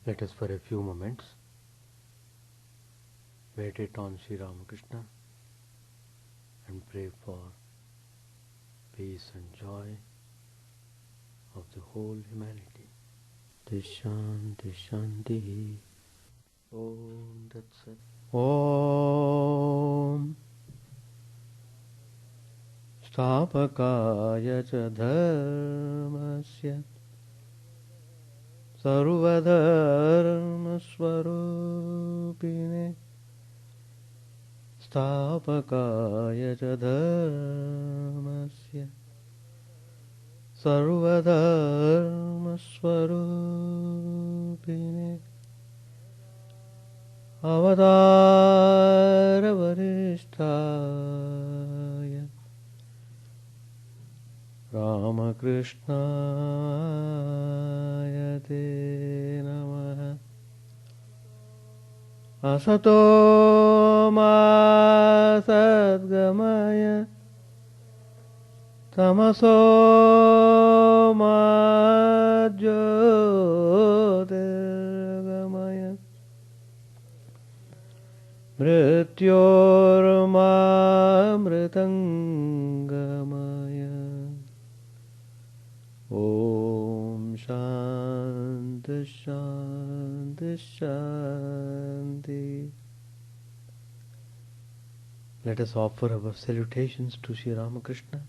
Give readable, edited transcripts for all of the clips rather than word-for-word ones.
Let us for a few moments meditate on Sri Ramakrishna and pray for peace and joy of the whole humanity. Shanti Shanti Om Tat Sat. Om Stapakaya cha dharmasya sarvadharmasvarupine Stapakaya cha dharmasya sarvadharmasvarupine Avadaravarishthaya Ramakrishna te namaha Asato ma sadgamaya Tamaso ma jyotirgamaya Mrityorma mritangamaya Om Shanti Shanti Shanti. Let us offer our salutations to Sri Ramakrishna,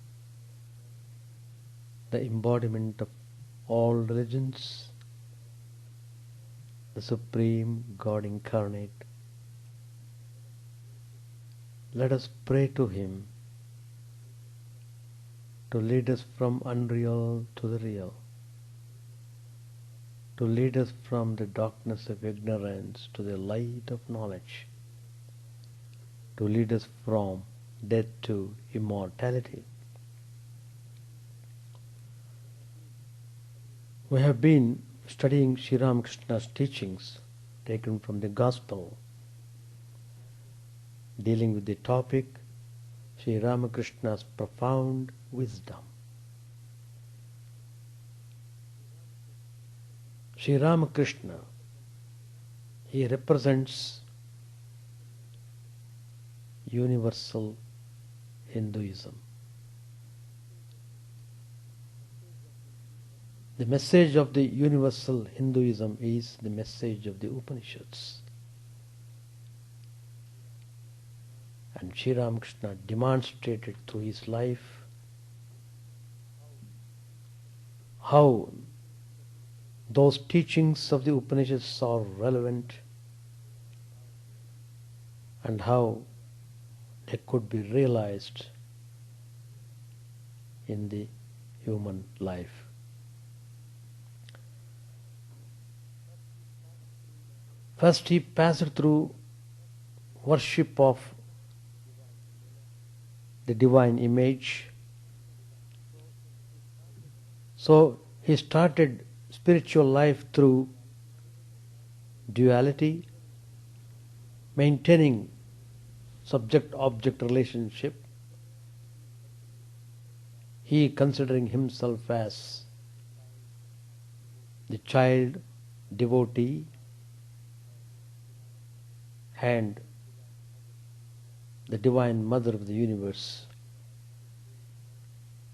the embodiment of all religions, the Supreme God Incarnate. Let us pray to Him to lead us from unreal to the real, to lead us from the darkness of ignorance to the light of knowledge, to lead us from death to immortality. We have been studying Sri Ramakrishna's teachings taken from the Gospel, dealing with the topic Sri Ramakrishna's profound wisdom. Sri Ramakrishna, he represents universal Hinduism. The message of the universal Hinduism is the message of the Upanishads. And Sri Ramakrishna demonstrated through his life how those teachings of the Upanishads are relevant and how they could be realized in the human life. First, he passed through worship of the divine image. So he started spiritual life through duality, maintaining subject-object relationship. He considering himself as the child, devotee, and the Divine Mother of the universe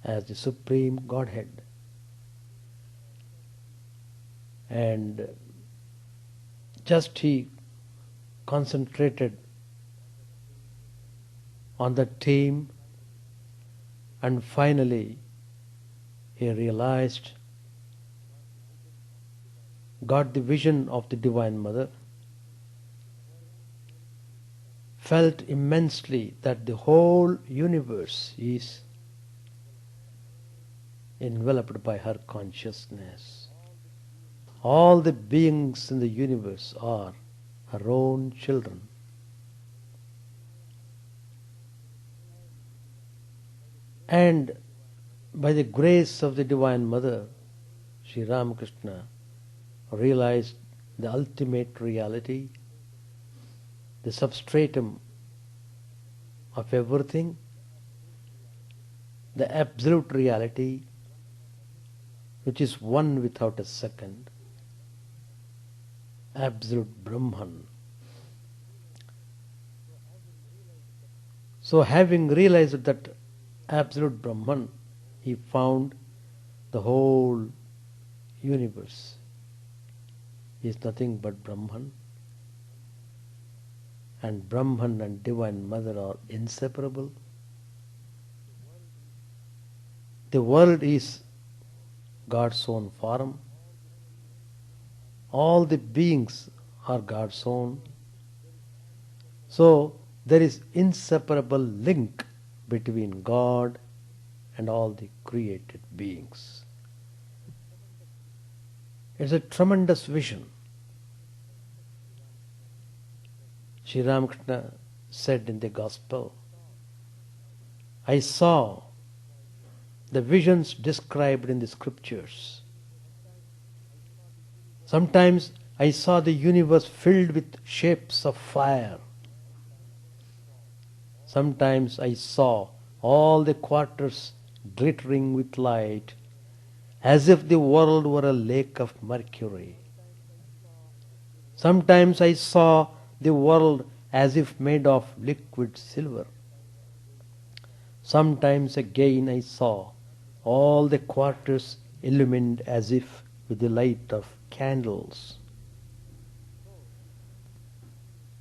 as the Supreme Godhead. And just he concentrated on the theme, and finally he realized, got the vision of the Divine Mother, felt immensely that the whole universe is enveloped by her consciousness. All the beings in the universe are her own children. And by the grace of the Divine Mother, Sri Ramakrishna realized the ultimate reality, the substratum of everything, the absolute reality, which is one without a second. absolute Brahman. So having realized that absolute Brahman, he found the whole universe is nothing but Brahman, and Brahman and Divine Mother are inseparable. The world is God's own form. All the beings are God's own. So there is inseparable link between God and all the created beings. It's a tremendous vision. Sri Ramakrishna said in the Gospel, I saw the visions described in the scriptures. Sometimes I saw the universe filled with shapes of fire. Sometimes I saw all the quarters glittering with light, as if the world were a lake of mercury. Sometimes I saw the world as if made of liquid silver. Sometimes again I saw all the quarters illumined as if with the light of candles.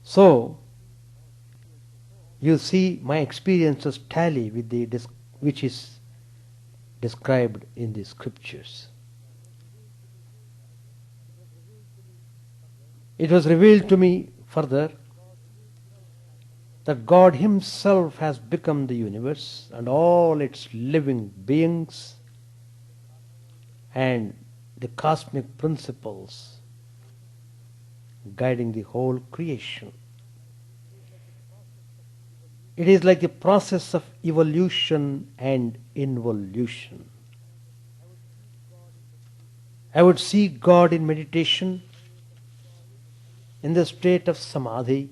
So, you see, my experiences tally with the which is described in the scriptures. It was revealed to me further that God Himself has become the universe and all its living beings and the cosmic principles guiding the whole creation. It is like the process of evolution and involution. I would see God in meditation, in the state of samadhi,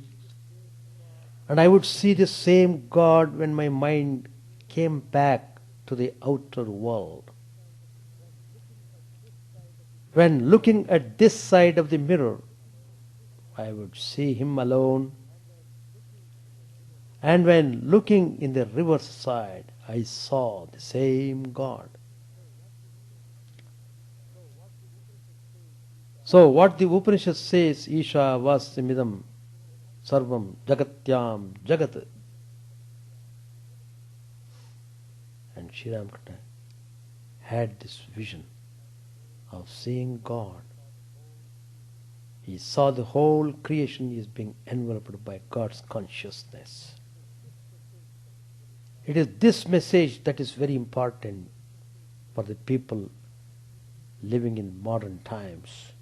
and I would see the same God when my mind came back to the outer world. When looking at this side of the mirror, I would see Him alone. And when looking in the reverse side, I saw the same God. So what the Upanishad says, Isha Vasimidam Sarvam Jagatyam Jagat. And Sri Ramakrishna had this vision of seeing God. He saw the whole creation is being enveloped by God's consciousness. It is this message that is very important for the people living in modern times.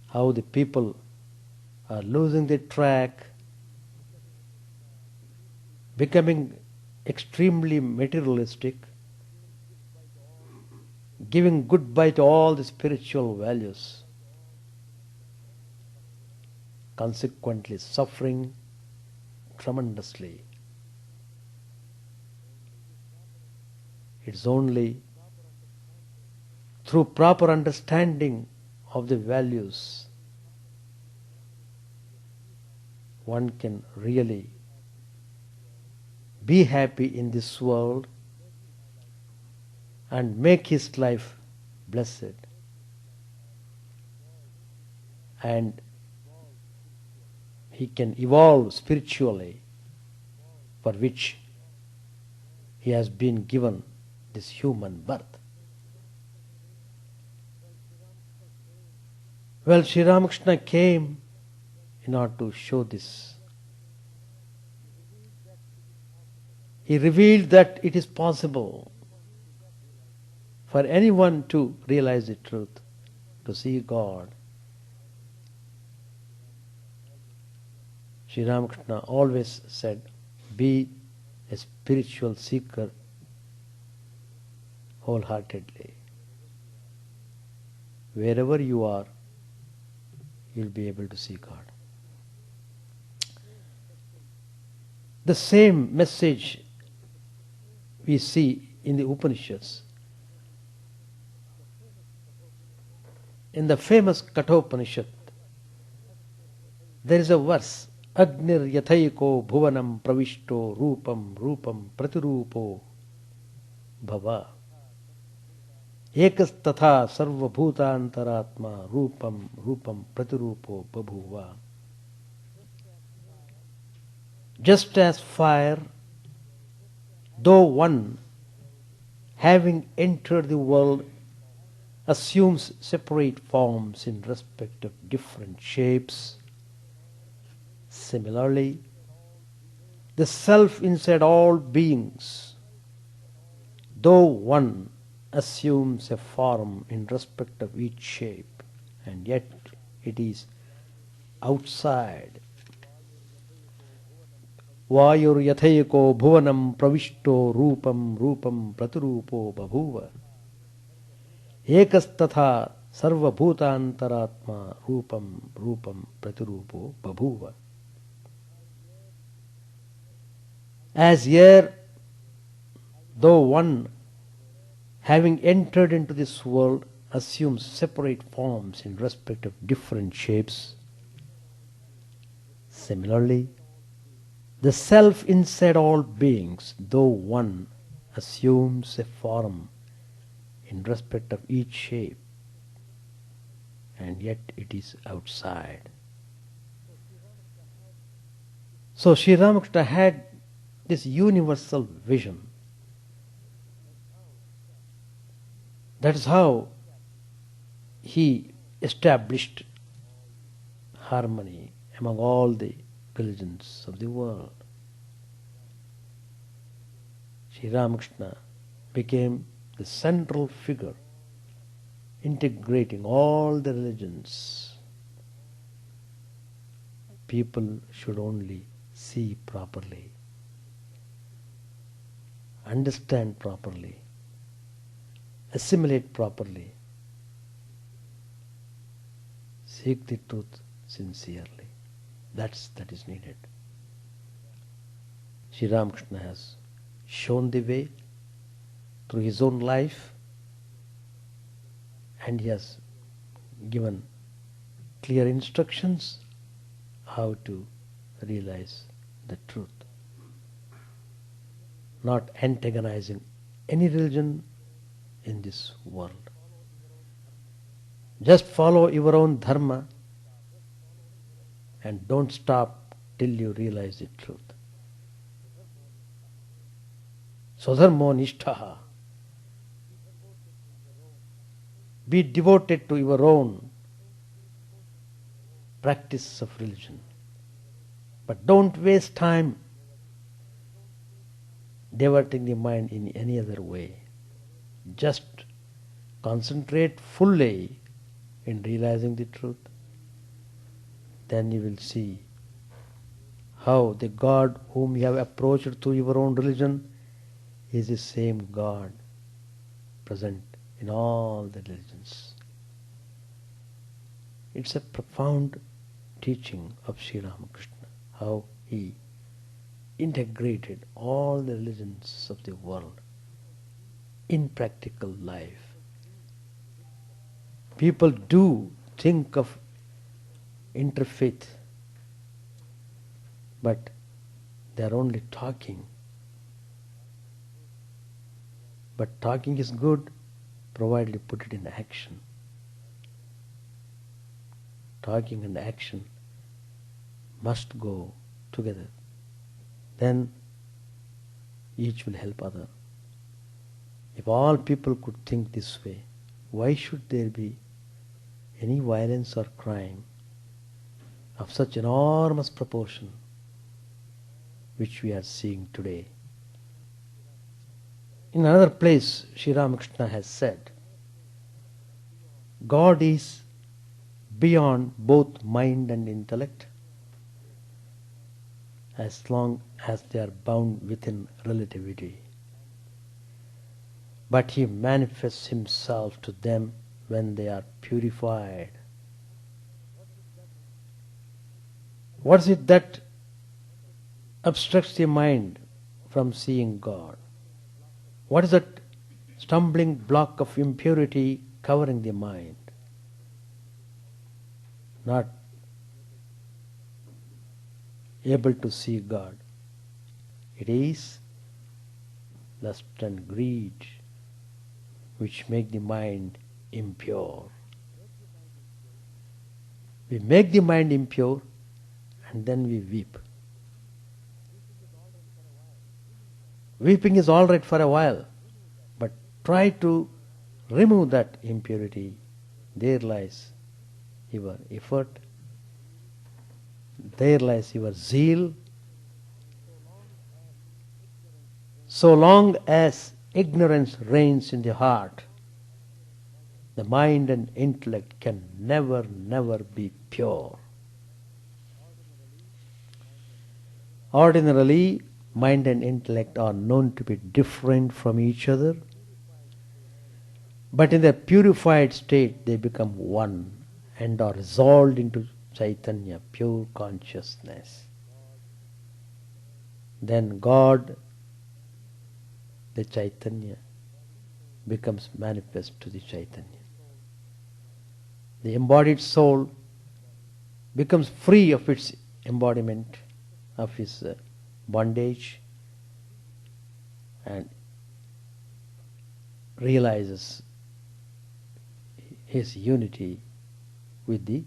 How the people are losing their track, becoming extremely materialistic, giving goodbye to all the spiritual values, consequently suffering tremendously. It's only through proper understanding of the values one can really be happy in this world and make his life blessed. And he can evolve spiritually, for which he has been given this human birth. Well, Sri Ramakrishna came in order to show this. He revealed that it is possible for anyone to realize the truth, to see God. Sri Ramakrishna always said, be a spiritual seeker wholeheartedly. Wherever you are, you'll be able to see God. The same message we see in the Upanishads. In the famous Kathopanishad, there is a verse, Agnir Yathaiko Bhuvanam Pravishto Rupam Rupam Pratirupo Bhava. Ekas tatha sarva bhutantaratma rupam rupam pratirupo babhuva. Just as fire, though one, having entered the world, assumes separate forms in respect of different shapes, similarly, the self inside all beings, though one, assumes a form in respect of each shape, and yet it is outside. Vayur yathayako bhuvanam pravishto rupam rupam pratirupo babhuva. Ekas tatha sarva bhutantaratma rupam rupam pratirupo babhuva. As air, though one, having entered into this world, assumes separate forms in respect of different shapes, similarly, the self inside all beings, though one, assumes a form in respect of each shape, and yet it is outside. So Sri Ramakrishna had this universal vision. That is how he established harmony among all the religions of the world. Sri Ramakrishna became the central figure, integrating all the religions. People should only see properly, understand properly, assimilate properly, seek the truth sincerely. That is needed. Sri Ramakrishna has shown the way through his own life, and he has given clear instructions how to realize the truth. Not antagonizing any religion in this world. Just follow your own dharma and don't stop till you realize the truth. Swadharmo nishthaha. Be devoted to your own practice of religion. But don't waste time diverting the mind in any other way. Just concentrate fully in realizing the truth. Then you will see how the God whom you have approached through your own religion is the same God present in all the religions. It's a profound teaching of Sri Ramakrishna, how he integrated all the religions of the world in practical life. People do think of interfaith, but they are only talking. But talking is good, provided you put it in action. Talking and action must go together. Then each will help other. If all people could think this way, why should there be any violence or crime of such enormous proportion which we are seeing today? In another place, Sri Ramakrishna has said, God is beyond both mind and intellect as long as they are bound within relativity. But he manifests himself to them when they are purified. What is it that obstructs the mind from seeing God? What is that stumbling block of impurity covering the mind? not able to see God. It is lust and greed which make the mind impure. We make the mind impure and then we weep. Weeping is all right for a while, but try to remove that impurity. There lies your effort, there lies your zeal. So long as ignorance reigns in the heart, the mind and intellect can never be pure. Ordinarily, mind and intellect are known to be different from each other, but in their purified state they become one and are resolved into Chaitanya, pure consciousness. Then God, the Chaitanya, becomes manifest to the Chaitanya. The embodied soul becomes free of its embodiment, of his bondage, and realizes his unity with the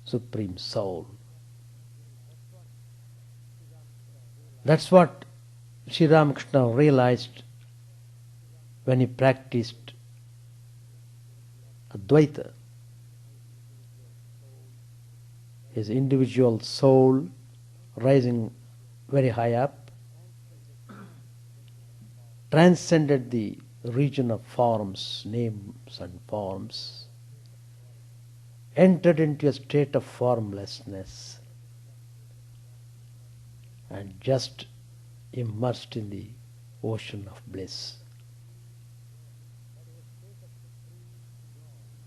Supreme Soul. That's what Sri Ramakrishna realized when he practiced Advaita. His individual soul rising very high up transcended the region of forms, names and forms, entered into a state of formlessness and just immersed in the ocean of bliss.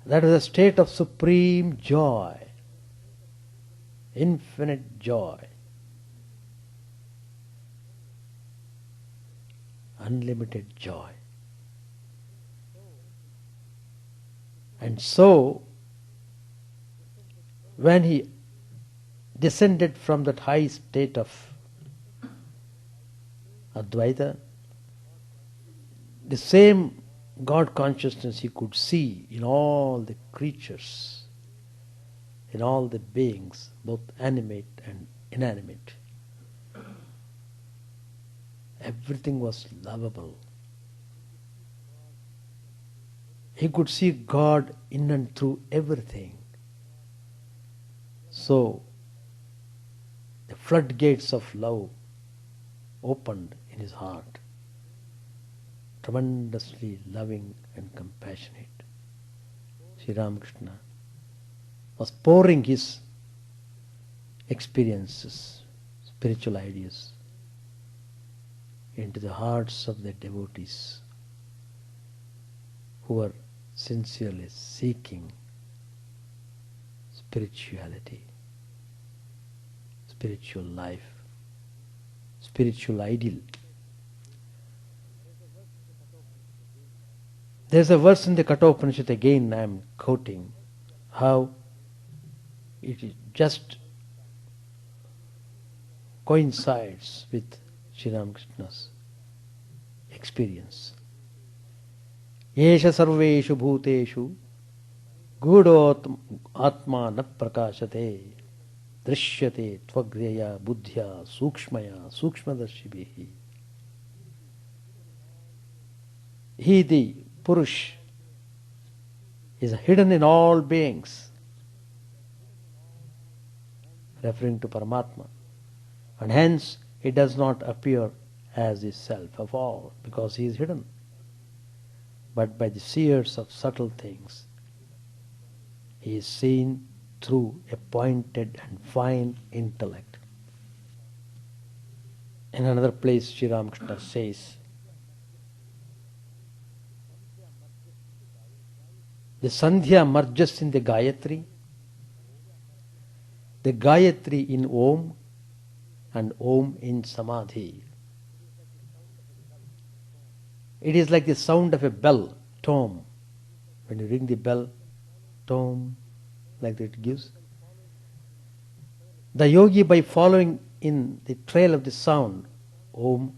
That is a state of supreme joy, infinite joy, unlimited joy. And so, when he descended from that high state of Advaita, the same God consciousness he could see in all the creatures, in all the beings, both animate and inanimate. Everything was lovable. He could see God in and through everything. So, the floodgates of love opened in his heart, tremendously loving and compassionate. Sri Ramakrishna was pouring his experiences, spiritual ideas, into the hearts of the devotees who were sincerely seeking spirituality, spiritual life, spiritual ideal. There's a verse in the Kathopanishad, again I am quoting, how it just coincides with Sri Ramakrishna's experience. Yesha sarveshu bhuteshu gudot atma na prakashate drishyate tvagreya buddhya sukshmaya sukshmadarshibihi. He, the Purush, is hidden in all beings, referring to Paramatma, and hence he does not appear as the self of all, because he is hidden. But by the seers of subtle things, he is seen through a pointed and fine intellect. In another place, Sri Ramakrishna says, the Sandhya merges in the Gayatri in Om, and Om in Samadhi. It is like the sound of a bell, tom. When you ring the bell, tom, like that it gives. The yogi, by following in the trail of the sound, Om,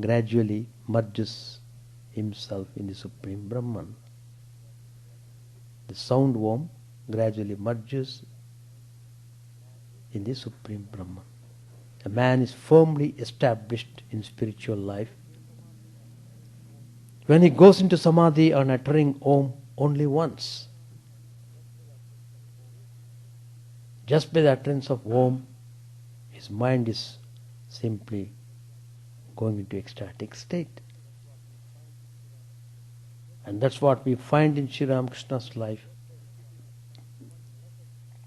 gradually merges himself in the Supreme Brahman. The sound Om gradually merges in the Supreme Brahman. A man is firmly established in spiritual life when he goes into Samadhi on uttering Om only once. Just by the utterance of Om, his mind is simply going into ecstatic state. And that's what we find in Sri Ramakrishna's life.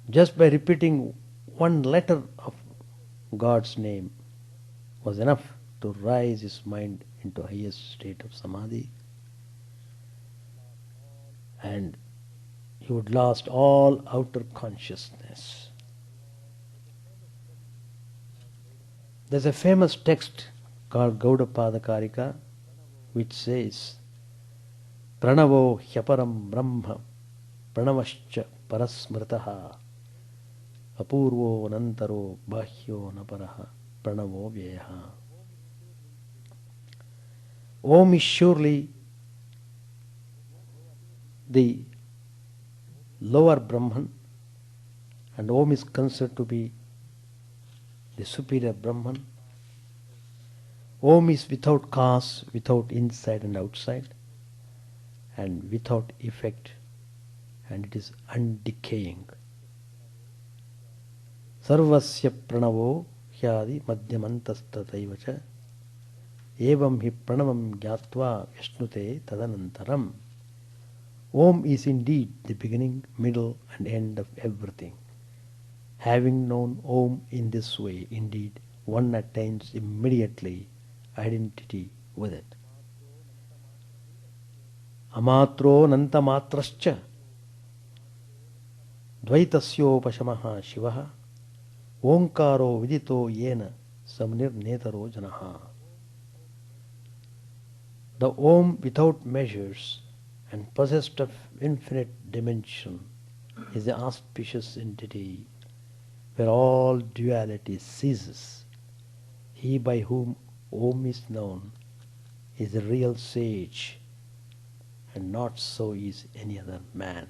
Just by repeating one letter of God's name was enough to rise his mind into highest state of Samadhi. And he would lose all outer consciousness. There's a famous text called Gaudapada Karika which says, Pranavo hyaparam brahma pranavascha parasmritaha apurvo nantaro bahyo naparaha pranavo vyayaha. Om is surely the lower Brahman, and Om is considered to be the superior Brahman. Om is without cause, without inside and outside, and without effect, and it is undecaying. Sarvasya pranavo hyadi madhyamantastataivacha evam hi pranavam gyatva vishnute tadanantaram. Om is indeed the beginning, middle and end of everything. Having known Om in this way, indeed, one attains immediately identity with it. Amatro nantamatrascha dvaitasyopaşamaha shivaha omkaro vidito yena samnir netaro janaha. The Om without measures and possessed of infinite dimension is the auspicious entity where all duality ceases. He by whom Om is known is the real sage, and not so is any other man.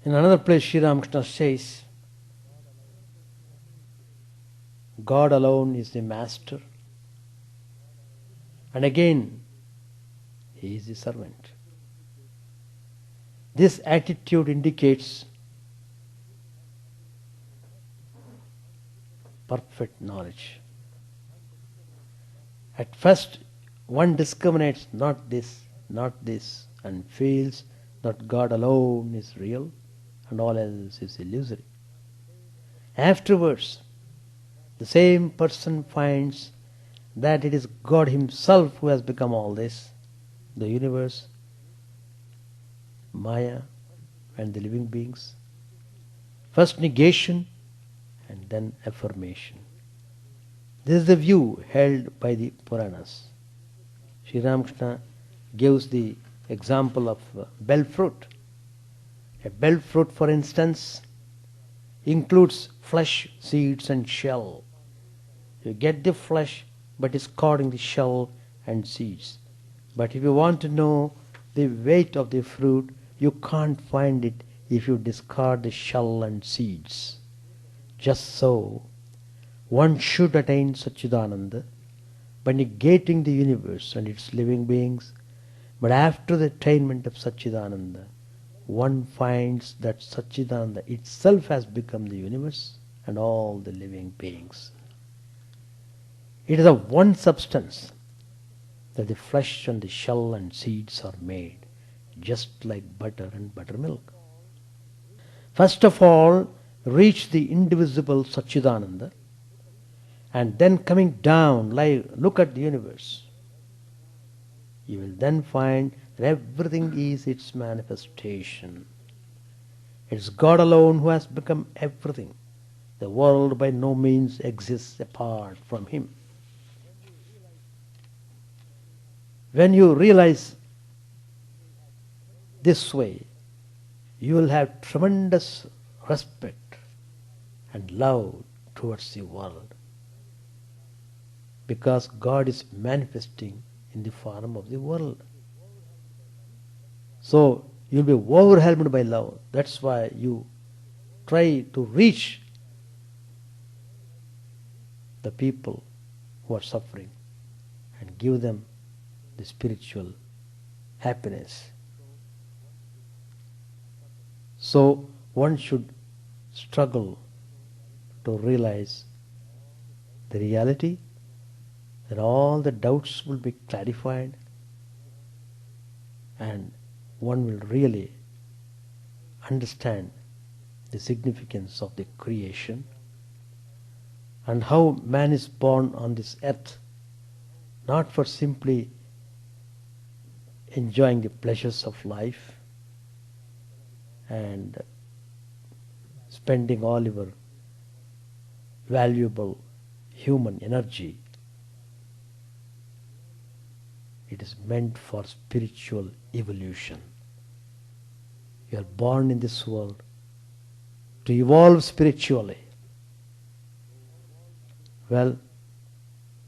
In another place, Sri Ramakrishna says, God alone is the master, and again, he is the servant. This attitude indicates perfect knowledge. At first, one discriminates not this, and feels that God alone is real and all else is illusory. Afterwards, the same person finds that it is God himself who has become all this, the universe, Maya and the living beings. First negation and then affirmation. This is the view held by the Puranas. Sri Ramakrishna gives the example of bell fruit. A bell fruit, for instance, includes flesh, seeds and shell. You get the flesh, but it's caught in the shell and seeds. But if you want to know the weight of the fruit, you can't find it if you discard the shell and seeds. Just so, one should attain Satchidananda by negating the universe and its living beings, but after the attainment of Satchidananda, one finds that Satchidananda itself has become the universe and all the living beings. It is of one substance that the flesh and the shell and seeds are made, just like butter and buttermilk. First of all, reach the indivisible Satchidananda, and then coming down, look at the universe. You will then find that everything is its manifestation. It is God alone who has become everything. The world by no means exists apart from Him. When you realize this way, you will have tremendous respect and love towards the world, because God is manifesting in the form of the world. So you'll be overwhelmed by love. That's why you try to reach the people who are suffering and give them the spiritual happiness. So one should struggle to realize the reality, that all the doubts will be clarified, and one will really understand the significance of the creation and how man is born on this earth, not for simply enjoying the pleasures of life and spending all your valuable human energy. It is meant for spiritual evolution. You are born in this world to evolve spiritually. Well,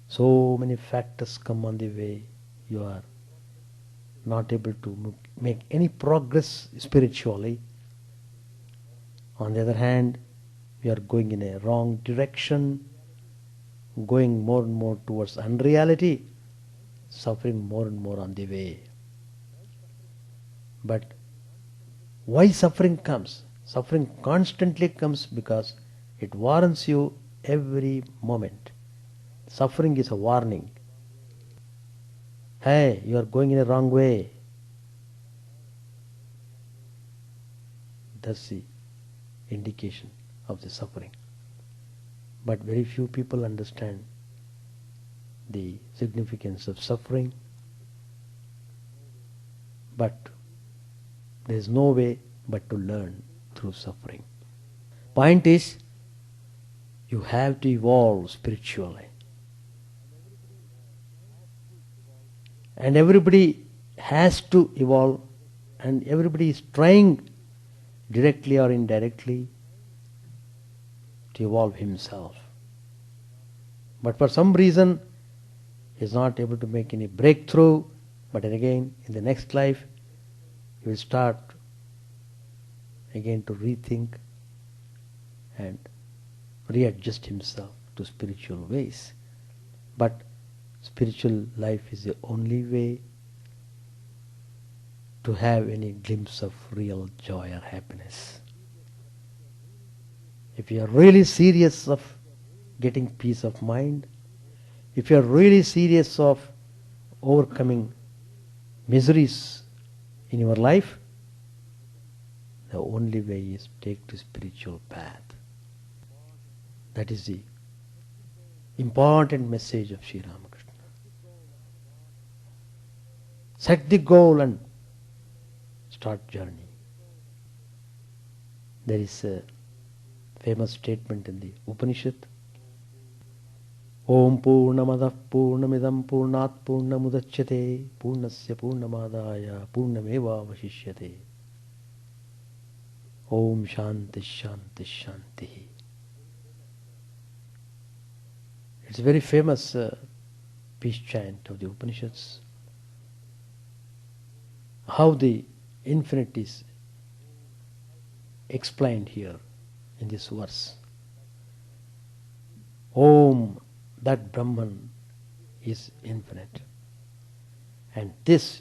so many factors come on the way. You are not able to make any progress spiritually. On the other hand, we are going in a wrong direction, going more and more towards unreality, suffering more and more on the way. But why suffering comes? Suffering constantly comes because it warns you every moment. Suffering is a warning. Hey, you are going in a wrong way. That's the indication of the suffering. But very few people understand the significance of suffering. But there is no way but to learn through suffering. Point is, you have to evolve spiritually. And everybody has to evolve, and everybody is trying directly or indirectly to evolve himself. But for some reason, he is not able to make any breakthrough. But then again, in the next life, he will start again to rethink and readjust himself to spiritual ways. But spiritual life is the only way to have any glimpse of real joy or happiness. If you are really serious of getting peace of mind, if you are really serious of overcoming miseries in your life, the only way is take the spiritual path. That is the important message of Sri Ramakrishna. Set the goal and start journey. There is a famous statement in the Upanishad. Om Purnamadav Purnamidam Purnat Purnamudachyate Purnasya Purnamadaya Purnameva Vashishyate. Om Shanti Shanti Shanti. It's a very famous peace chant of the Upanishads. How the infinite is explained here in this verse. Om, that Brahman is infinite. And this,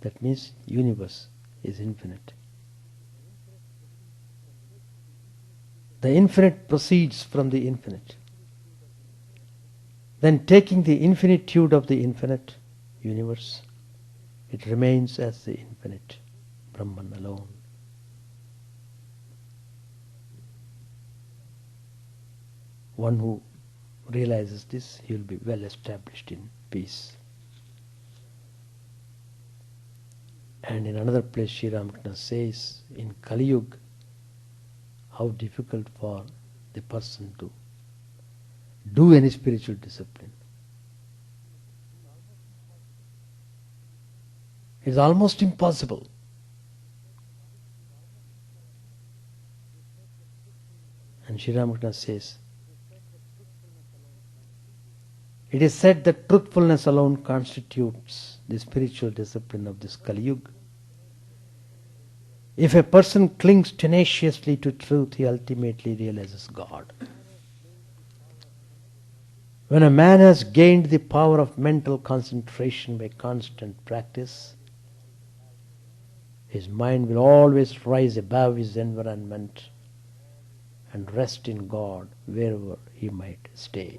that means universe, is infinite. The infinite proceeds from the infinite. Then taking the infinitude of the infinite universe, it remains as the infinite Brahman alone. One who realizes this, he will be well established in peace. And in another place, Sri Ramakrishna says, in Kali Yuga, how difficult for the person to do any spiritual discipline. It's almost impossible. And Sri Ramakrishna says, it is said that truthfulness alone constitutes the spiritual discipline of this Kali Yuga. If a person clings tenaciously to truth, he ultimately realizes God. When a man has gained the power of mental concentration by constant practice, his mind will always rise above his environment and rest in God wherever he might stay.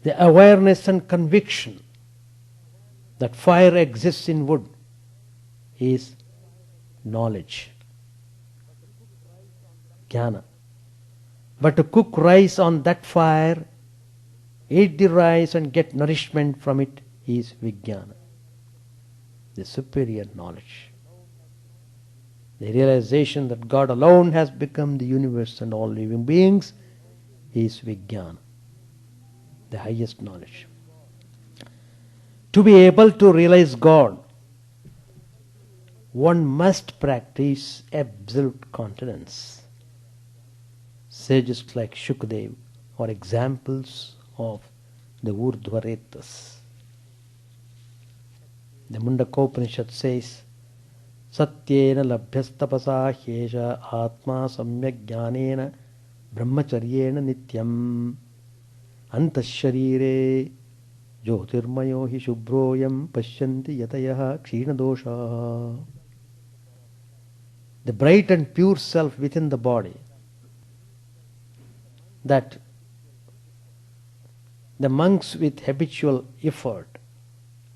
The awareness and conviction that fire exists in wood is knowledge, jnana. But to cook rice on that fire, eat the rice and get nourishment from it is vijnana, the superior knowledge. The realization that God alone has become the universe and all living beings is vijnana, the highest knowledge. To be able to realize God, one must practice absolute continence. Sages like Shukadev are examples of the Urdhvaretas. The Mundakopanishad says, Satyena labhyastapasa hyesha atma samyak jnanena brahmacharyena nityam antasharire jyotirmayo hi shubhroyam pashyanti yatayaha kshinadosha. The bright and pure self within the body, that the monks with habitual effort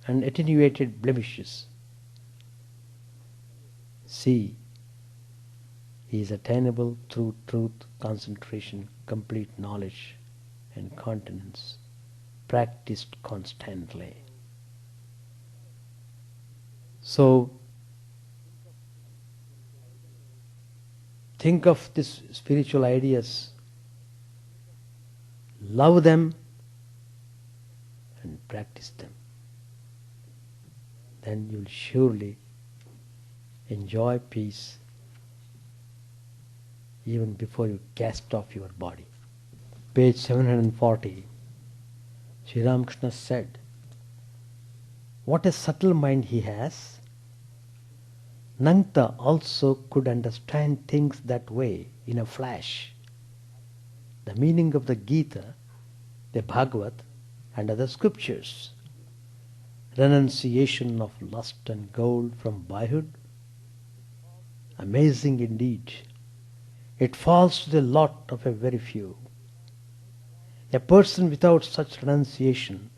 and attenuated blemishes see is attainable through truth, concentration, complete knowledge and continence, practiced constantly. So, think of these spiritual ideas, love them and practice them. Then you will surely enjoy peace even before you cast off your body. Page 740. Sri Ramakrishna said, what a subtle mind he has. Nangta also could understand things that way in a flash. The meaning of the Gita, the Bhagavad and other scriptures. Renunciation of lust and gold from boyhood. Amazing indeed. It falls to the lot of a very few. A person without such renunciation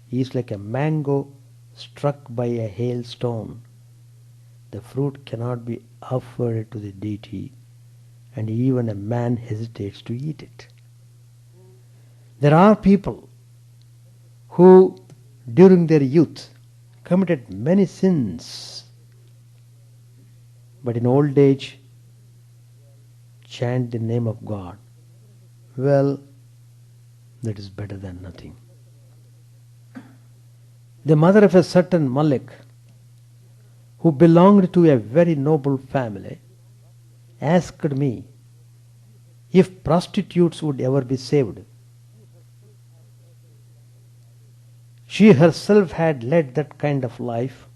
is like a mango struck by a hailstone. The fruit cannot be offered to the deity, and even a man hesitates to eat it. There are people who, during their youth, committed many sins, but in old age chant the name of God. Well, that is better than nothing. The mother of a certain Malik, who belonged to a very noble family, asked me if prostitutes would ever be saved. She herself had led that kind of life.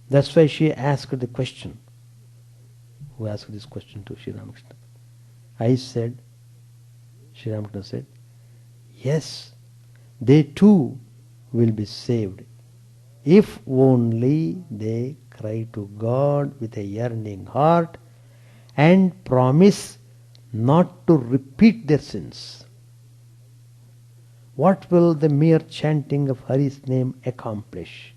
That's why she asked the question. Who asked this question to Sri Ramakrishna? I said, Sri Ramakrishna said, yes, they too will be saved if only they cry to God with a yearning heart and promise not to repeat their sins. What will the mere chanting of Hari's name accomplish?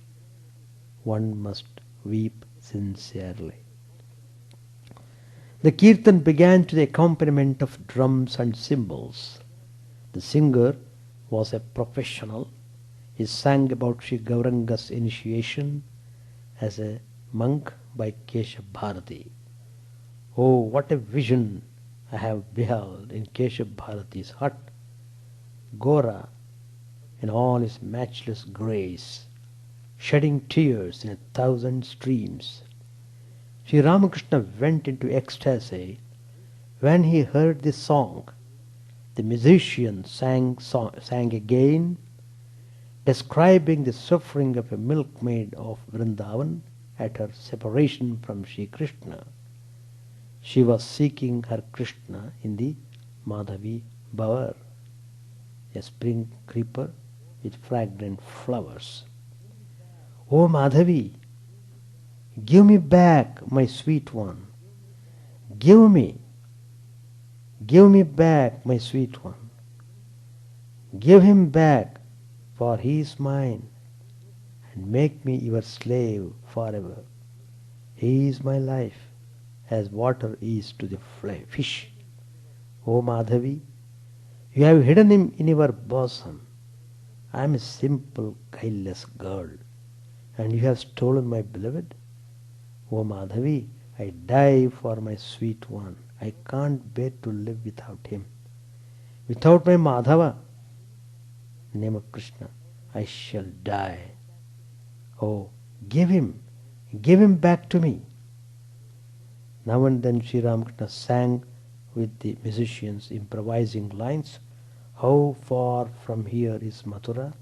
One must weep sincerely. The kirtan began to the accompaniment of drums and cymbals. The singer was a professional. He sang about Sri Gauranga's initiation as a monk by Keshav Bharati. Oh, what a vision I have beheld in Keshav Bharati's hut Gora in all his matchless grace, shedding tears in 1,000 streams. Sri Ramakrishna went into ecstasy when he heard this song. The musician sang again, describing the suffering of a milkmaid of Vrindavan at her separation from Sri Krishna. She was seeking her Krishna in the Madhavi bower, a spring creeper with fragrant flowers. "O Madhavi, give me back my sweet one. Give me back my sweet one. Give him back, for he is mine, and make me your slave forever. He is my life, as water is to the fish. O Madhavi, you have hidden him in your bosom. I am a simple, guileless girl, and you have stolen my beloved. O Madhavi, I die for my sweet one. I can't bear to live without him. Without my Madhava, name of Krishna, I shall die. Oh, give him back to me." Now and then Sri Ramakrishna sang with the musicians, improvising lines. "How far from here is Mathura,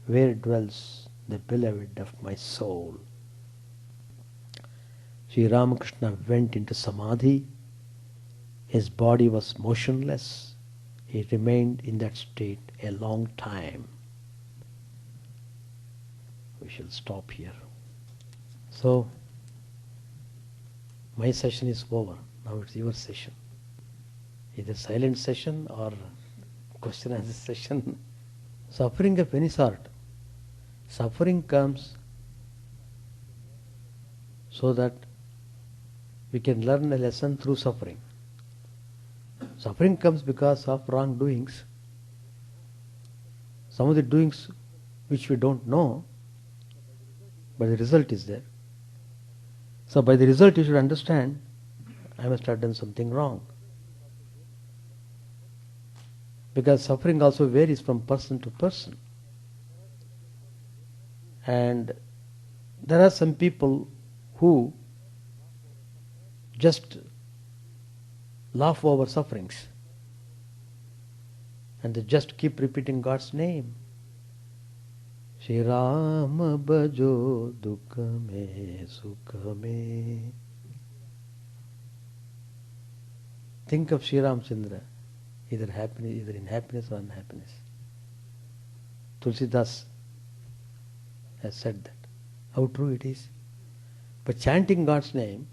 where dwells the beloved of my soul." Sri Ramakrishna went into Samadhi. His body was motionless. He remained in that state a long time. We shall stop here. So, my session is over. Now it's your session. Either silent session or question answer session. Suffering of any sort. Suffering comes so that we can learn a lesson through suffering. Suffering comes because of wrongdoings. Some of the doings which we don't know, but the result is there. So by the result you should understand, I must have done something wrong. Because suffering also varies from person to person. And there are some people who just laugh over sufferings, and they just keep repeating God's name. Shri Rama bhajo dukha me sukha me. Think of Shri Ramchandra, either in happiness or unhappiness. Tulsidas has said that. How true it is. But chanting God's name,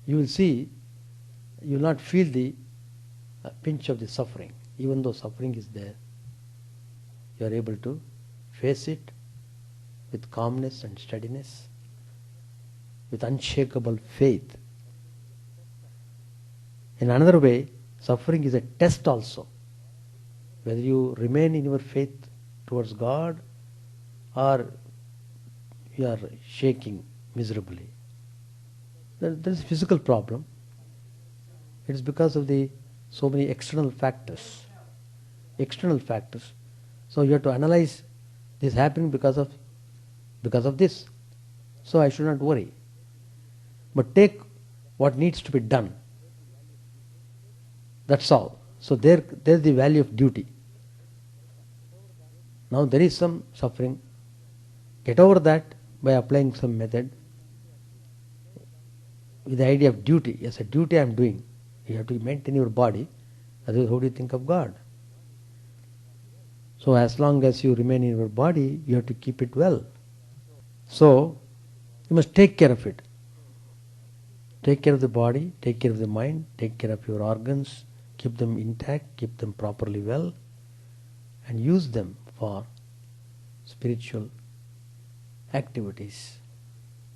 you will see, you will not feel the pinch of the suffering. Even though suffering is there, you are able to face it with calmness and steadiness, with unshakable faith. In another way, suffering is a test also. Whether you remain in your faith towards God or you are shaking miserably. There is a physical problem. It is because of so many external factors. So you have to analyze this happening because of this. So I should not worry. But take what needs to be done. That's all. So there's the value of duty. Now there is some suffering. Get over that by applying some method with the idea of duty. Yes, a duty I am doing. You have to maintain your body. Otherwise, how do you think of God? So as long as you remain in your body, you have to keep it well. So you must take care of it. Take care of the body, take care of the mind, take care of your organs, keep them intact, keep them properly well, and use them for spiritual activities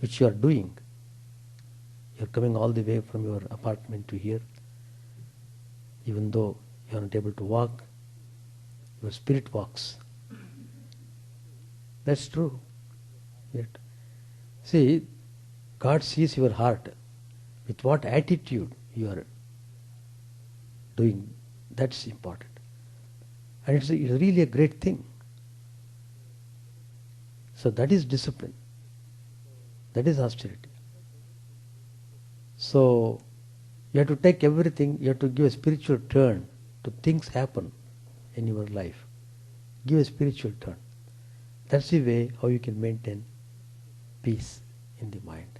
which you are doing. You are coming all the way from your apartment to here. Even though you are not able to walk, your spirit walks. That's true. Yet, see, God sees your heart. With what attitude you are doing, that's important. And it's really a great thing. So that is discipline. That is austerity. So you have to take everything, you have to give a spiritual turn to things happen in your life. Give a spiritual turn. That's the way how you can maintain peace in the mind.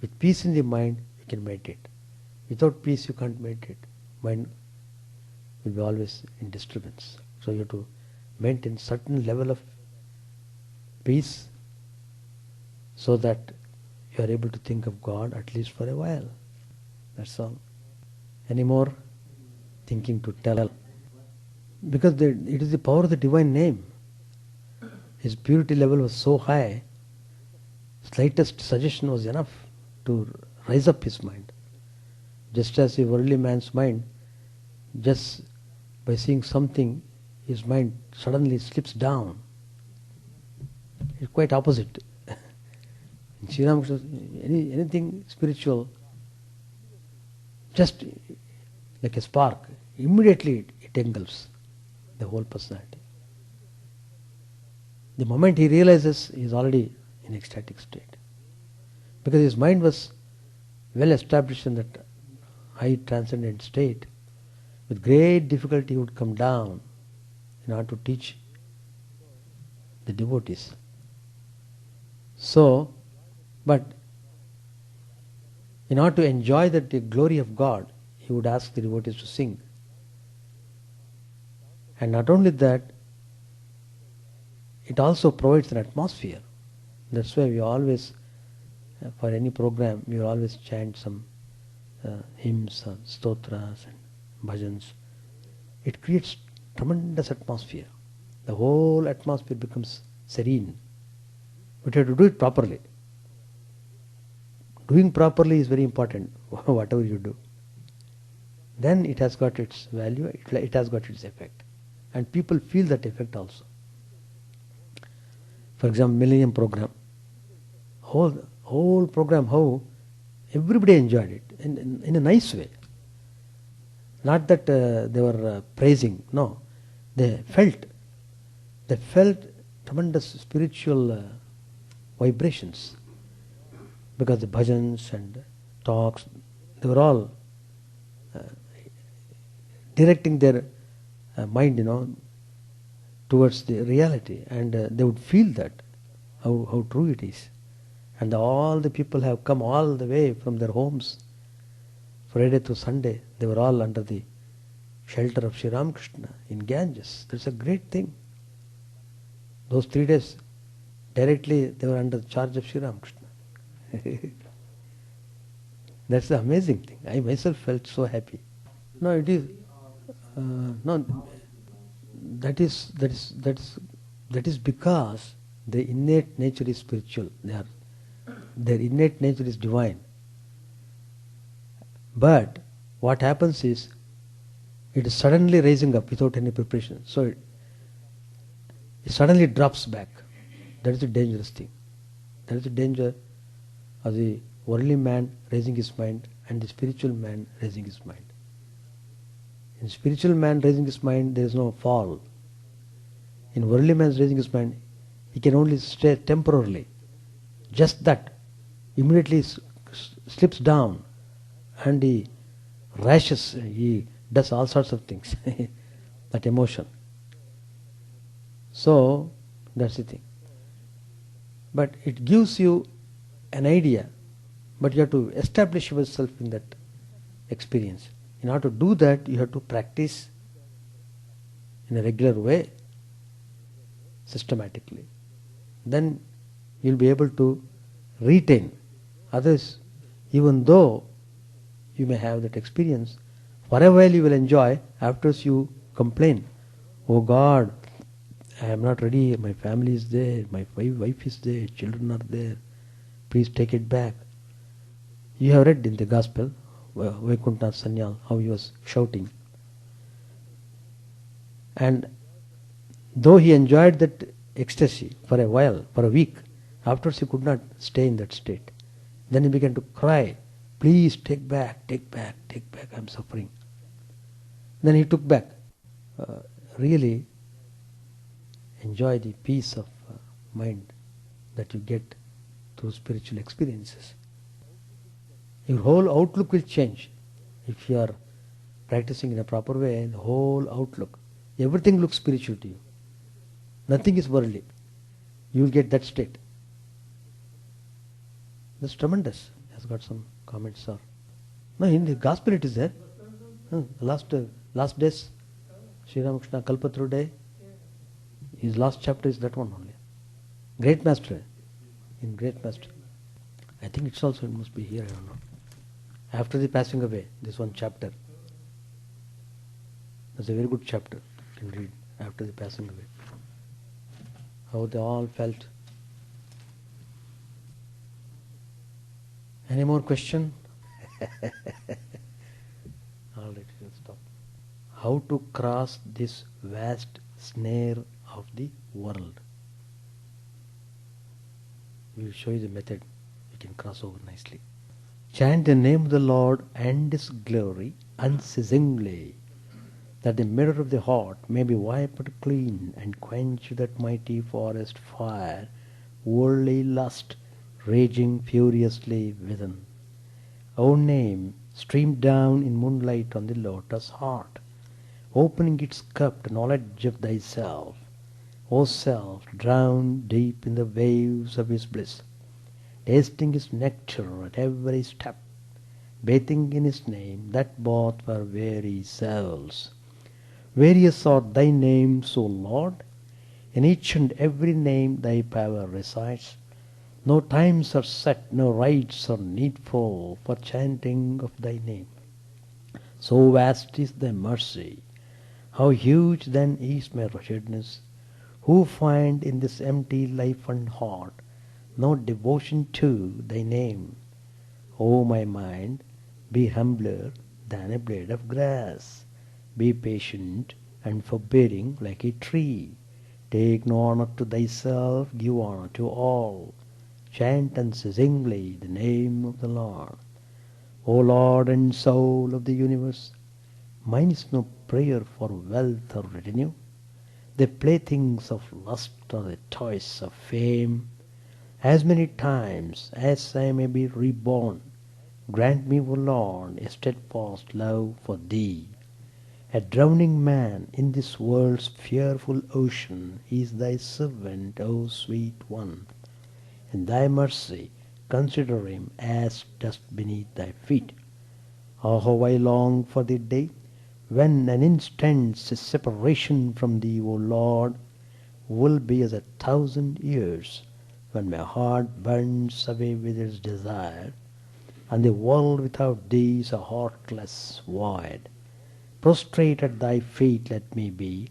With peace in the mind, you can meditate. Without peace, you can't meditate. Mind will be always in disturbance. So you have to maintain certain level of peace so that you are able to think of God at least for a while. That's all. Any more thinking to tell? Because it is the power of the divine name. His purity level was so high, slightest suggestion was enough to rise up his mind. Just as a worldly man's mind, just by seeing something, his mind suddenly slips down. It's quite opposite. In Sri Ramakrishna, anything spiritual, just like a spark, immediately it engulfs the whole personality. The moment he realizes, he is already in ecstatic state. Because his mind was well established in that high transcendent state, with great difficulty he would come down in order to teach the devotees. So, but in order to enjoy the glory of God, he would ask the devotees to sing. And not only that, it also provides an atmosphere. That's why we always, for any program, we always chant some hymns, stotras and bhajans. It creates tremendous atmosphere. The whole atmosphere becomes serene. But you have to do it properly. Doing properly is very important, whatever you do. Then it has got its value, it has got its effect. And people feel that effect also. For example, Millennium Program. Whole program, how everybody enjoyed it in a nice way. Not that they were praising, no. They felt tremendous spiritual vibrations. Because the bhajans and talks, they were all directing their mind, towards the reality, and they would feel that how true it is. And all the people have come all the way from their homes, Friday to Sunday. They were all under the shelter of Sri Ramakrishna in Ganges. That's a great thing. Those 3 days, directly they were under the charge of Sri Ramakrishna. That's the amazing thing. I myself felt so happy. No, it is no. That is because the innate nature is spiritual. Their innate nature is divine. But what happens is, it is suddenly rising up without any preparation. So it suddenly drops back. That is the dangerous thing. That is the danger of the worldly man raising his mind and the spiritual man raising his mind. In spiritual man raising his mind, there is no fall. In worldly man raising his mind, he can only stay temporarily. Just that. Immediately slips down and he rashes, he does all sorts of things. That emotion. So, that's the thing. But it gives you an idea, but you have to establish yourself in that experience. In order to do that, you have to practice in a regular way, systematically. Then you'll be able to retain. Others, even though you may have that experience, for a while you will enjoy, afterwards you complain, "Oh God, I am not ready, my family is there, my wife is there, children are there, please take it back." You have read in the Gospel, Vaikuntha Sanyal, how he was shouting. And though he enjoyed that ecstasy for a while, for a week, afterwards he could not stay in that state. Then he began to cry, "Please take back, take back, take back, I am suffering." Then he took back really enjoy the peace of mind that you get through spiritual experiences. Your whole outlook will change. If you are practicing in a proper way, the whole outlook, everything looks spiritual to you. Nothing is worldly. You will get that state. That's tremendous. Has got some comments or no, in the gospel it is there. Last days, Sri Ramakrishna Kalpatru Day, his last chapter is that one only. Great Master. In Great Master. I think it's also, it must be here, I don't know. After the passing away, this one chapter. That's a very good chapter. You can read after the passing away. How they all felt. Any more question? All right, we'll stop. How to cross this vast snare of the world? We will show you the method. You can cross over nicely. Chant the name of the Lord and His glory unceasingly, that the mirror of the heart may be wiped clean and quench that mighty forest fire, worldly lust raging furiously within. O name, stream down in moonlight on the lotus heart, opening its cup to knowledge of thyself. O self, drowned deep in the waves of his bliss, tasting his nectar at every step, bathing in his name that bought for weary souls. Various are thy names, O Lord, in each and every name thy power resides. No times are set, no rites are needful for chanting of thy name. So vast is thy mercy, how huge then is my wretchedness, who find in this empty life and heart no devotion to thy name. O my mind, be humbler than a blade of grass. Be patient and forbearing like a tree. Take no honor to thyself, give honor to all. Chant unceasingly the name of the Lord. O Lord and soul of the universe, mine is no prayer for wealth or retinue, the playthings of lust or the toys of fame. As many times as I may be reborn, grant me, O Lord, a steadfast love for thee. A drowning man in this world's fearful ocean is thy servant, O sweet one. In thy mercy consider him as dust beneath thy feet. Oh, how I long for the day when an instant's separation from thee, O Lord, will be as 1,000 years, when my heart burns away with its desire, and the world without thee is a heartless void. Prostrate at thy feet let me be,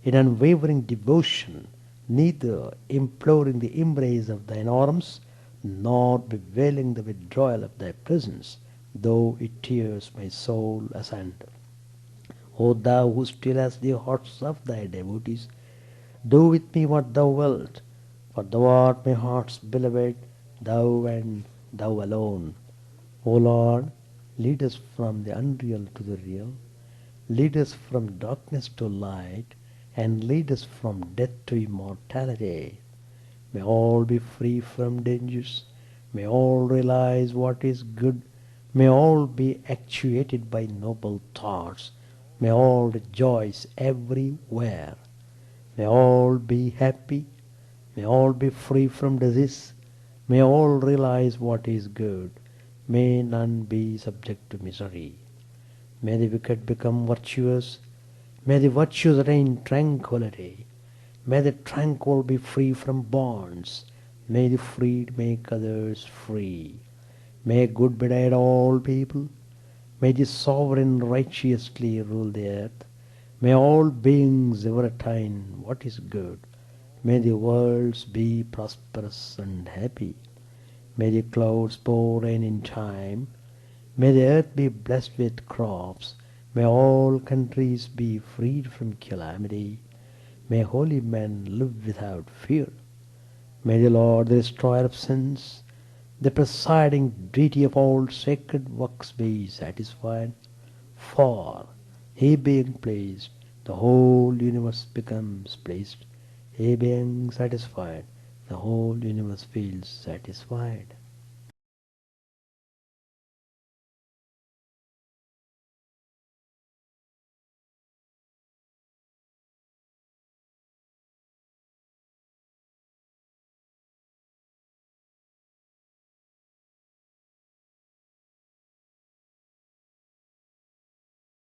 in unwavering devotion, neither imploring the embrace of thine arms, nor bewailing the withdrawal of thy presence, though it tears my soul asunder. O thou who still hast the hearts of thy devotees, do with me what thou wilt, for thou art my heart's beloved, thou and thou alone. O Lord, lead us from the unreal to the real, lead us from darkness to light, and lead us from death to immortality. May all be free from dangers, may all realize what is good, may all be actuated by noble thoughts, may all rejoice everywhere, may all be happy, may all be free from disease, may all realize what is good, may none be subject to misery. May the wicked become virtuous, may the virtuous attain tranquility, may the tranquil be free from bonds, may the freed make others free. May good betide all people, may the sovereign righteously rule the earth, may all beings ever attain what is good, may the worlds be prosperous and happy, may the clouds pour rain in time, may the earth be blessed with crops, may all countries be freed from calamity, may holy men live without fear. May the Lord, the destroyer of sins, the presiding deity of all sacred works, be satisfied, for he being pleased the whole universe becomes blissed. He being satisfied, the whole universe feels satisfied.